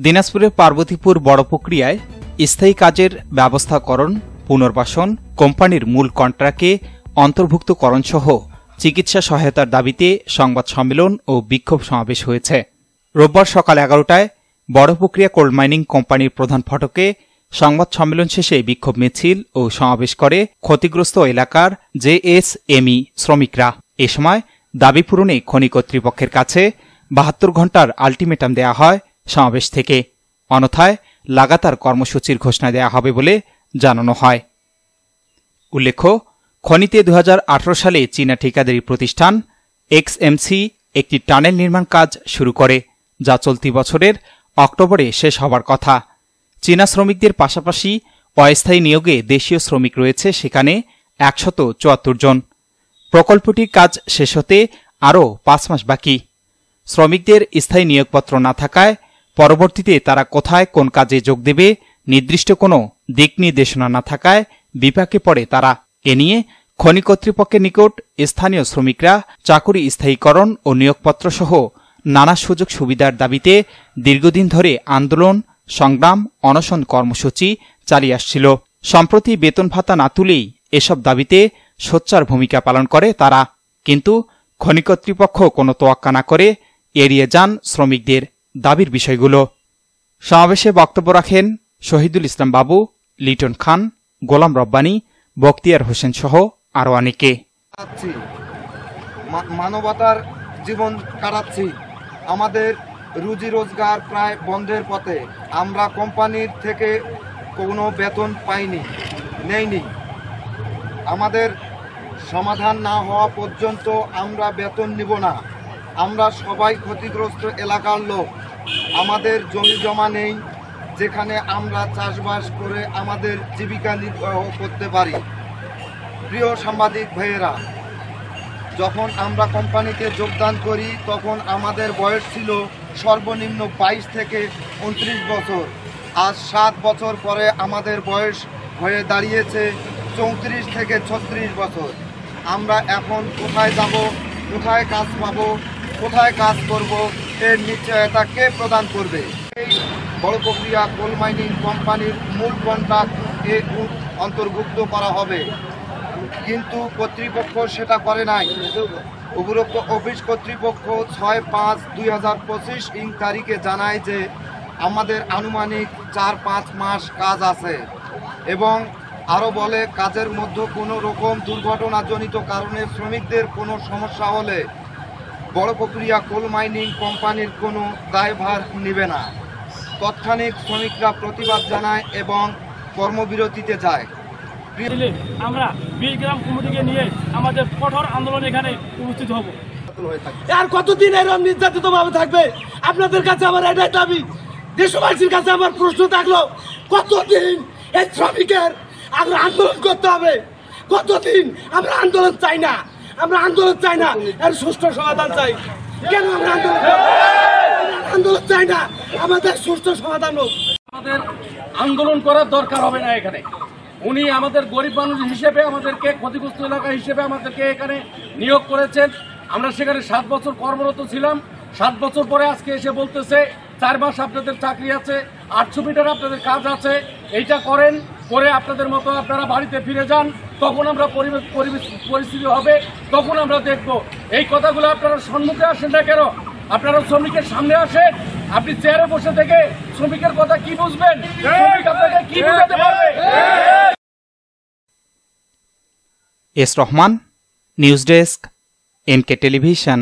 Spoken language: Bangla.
দিনাজপুরের পার্বতীপুর বড় প্রক্রিয়ায় স্থায়ী কাজের ব্যবস্থাকরণ, পুনর্বাসন, কোম্পানির মূল কন্ট্রাক্টে অন্তর্ভুক্তকরণসহ চিকিৎসা সহায়তার দাবিতে সংবাদ সম্মেলন ও বিক্ষোভ সমাবেশ হয়েছে। রোববার সকাল ১১টায় বড় প্রক্রিয়া কোল মাইনিং কোম্পানির প্রধান ফটকে সংবাদ সম্মেলন শেষে বিক্ষোভ মিছিল ও সমাবেশ করে ক্ষতিগ্রস্ত এলাকার জেএসএমই শ্রমিকরা। এ সময় দাবি পূরণে খনি কর্তৃপক্ষের কাছে ৭২ ঘণ্টার আলটিমেটাম দেয়া হয় সমাবেশ থেকে, অন্যথায় লাগাতার কর্মসূচির ঘোষণা দেয়া হবে বলে জানানো হয়। উল্লেখ্য, খনিতে ২০১৮ সালে চীনা ঠিকাদারি প্রতিষ্ঠান এক্সএমসি একটি টানেল নির্মাণ কাজ শুরু করে, যা চলতি বছরের অক্টোবরে শেষ হবার কথা। চীনা শ্রমিকদের পাশাপাশি অস্থায়ী নিয়োগে দেশীয় শ্রমিক রয়েছে সেখানে ১৭৪ জন। প্রকল্পটির কাজ শেষ হতে আরও ৫ মাস বাকি। শ্রমিকদের স্থায়ী নিয়োগপত্র না থাকায় পরবর্তীতে তারা কোথায় কোন কাজে যোগ দেবে নির্দিষ্ট কোনো দিক নির্দেশনা না থাকায় বিপাকে পড়ে তারা। এ নিয়ে খনি কর্তৃপক্ষের নিকট স্থানীয় শ্রমিকরা চাকুরি স্থায়ীকরণ ও নিয়োগপত্র সহ নানা সুযোগ সুবিধার দাবিতে দীর্ঘদিন ধরে আন্দোলন, সংগ্রাম, অনশন কর্মসূচি চালিয়ে আসছিল। সম্প্রতি বেতন ভাতা না তুলেই এসব দাবিতে সোচ্চার ভূমিকা পালন করে তারা, কিন্তু খনি কর্তৃপক্ষ কোনো তোয়াক্কা না করে এড়িয়ে যান শ্রমিকদের দাবির বিষয়গুলো। সমাবেশে বক্তব্য রাখেন শহীদুল ইসলাম বাবু, লিটন খান, গোলাম রব্বানী, বখতিয়ার হোসেন সহ আরও অনেকে। মানবতার জীবন কাটাচ্ছি, আমাদের রুজি রোজগার প্রায় বন্ধের পথে। আমরা কোম্পানির থেকে কোনো বেতন নেইনি। আমাদের সমাধান না হওয়া পর্যন্ত আমরা বেতন নিব না। আমরা সবাই ক্ষতিগ্রস্ত এলাকার লোক। আমাদের জমি জমা নেই যেখানে আমরা চাষবাস করে আমাদের জীবিকা নির্বাহ করতে পারি। প্রিয় সাংবাদিক ভাইয়েরা, যখন আমরা কোম্পানিতে যোগদান করি তখন আমাদের বয়স ছিল সর্বনিম্ন ২২ থেকে ২৯ বছর। আজ ৭ বছর পরে আমাদের বয়স হয়ে দাঁড়িয়েছে ৩৪ থেকে ৩৬ বছর। আমরা এখন কোথায় যাব, কোথায় কাজ পাব, কোথায় কাজ করব, এর নিশ্চয়তা কে প্রদান করবে? এই বড় প্রক্রিয়া কোল মাইনিং কোম্পানির মূল কন্ট্রাক্ট অন্তর্ভুক্ত করা হবে, কিন্তু কর্তৃপক্ষ সেটা করে নাই। উপরোক্ত অফিস কর্তৃপক্ষ ৬/৫/২০২৫ তারিখে জানায় যে আমাদের আনুমানিক ৪-৫ মাস কাজ আছে, এবং আরও বলে কাজের মধ্যে কোনো রকম দুর্ঘটনাজনিত কারণে শ্রমিকদের কোনো সমস্যা হলে বড় প্রক্রিয়া কোল মাইনিং কোম্পানির কোনো দায়ভার নেবে না। তৎক্ষণিক শ্রমিকরা প্রতিবাদ জানায় এবং কর্মবিরতিতে যায়। আমরা ২০ গ্রাম কমিটিকে নিয়ে আমাদের কঠোর আন্দোলন এখানে উপস্থিত হব। আর কতদিন এরকম নির্যাতিত ভাবে থাকবে? আপনাদের কাছে আমার এটাই দাবি, দেশবাসীর কাছে আমার প্রশ্ন থাকলো, কতদিন এই শ্রমিকের আমরা আন্দোলন করতে হবে? কতদিন? আমরা আন্দোলন চাই না, এর সুষ্ঠু সমাধান চাই। কেন আমরা আন্দোলন চাই না? আমাদের সুষ্ঠু সমাধান হোক। আমাদের আন্দোলন করার দরকার হবে না। এখানে উনি আমাদের গরিব মানুষ হিসেবে, আমাদেরকে ক্ষতিগ্রস্ত এলাকা হিসেবে আমাদেরকে এখানে নিয়োগ করেছেন। আমরা সেখানে 7 বছর কর্মরত ছিলাম। 7 বছর পরে আজকে এসে বলতেছে 4 মাস আপনাদের চাকরি আছে, 800 মিটার আপনাদের কাজ আছে, এইটা করেন, করে আপনাদের মতো আপনারা বাড়িতে ফিরে যান। তখন আমরা পরিস্থিতি হবে, তখন আমরা দেখব। এই কথাগুলো আপনারা সম্মুখে আসেন না কেন? আপনারা শ্রমিকের সামনে আসেন। আপনি চেয়ারে বসে থেকে শ্রমিকের কথা কি বুঝবেন? শ্রমিক আপনাকে কি বুঝাতে পারবে? S Rahman, news desk, NK television.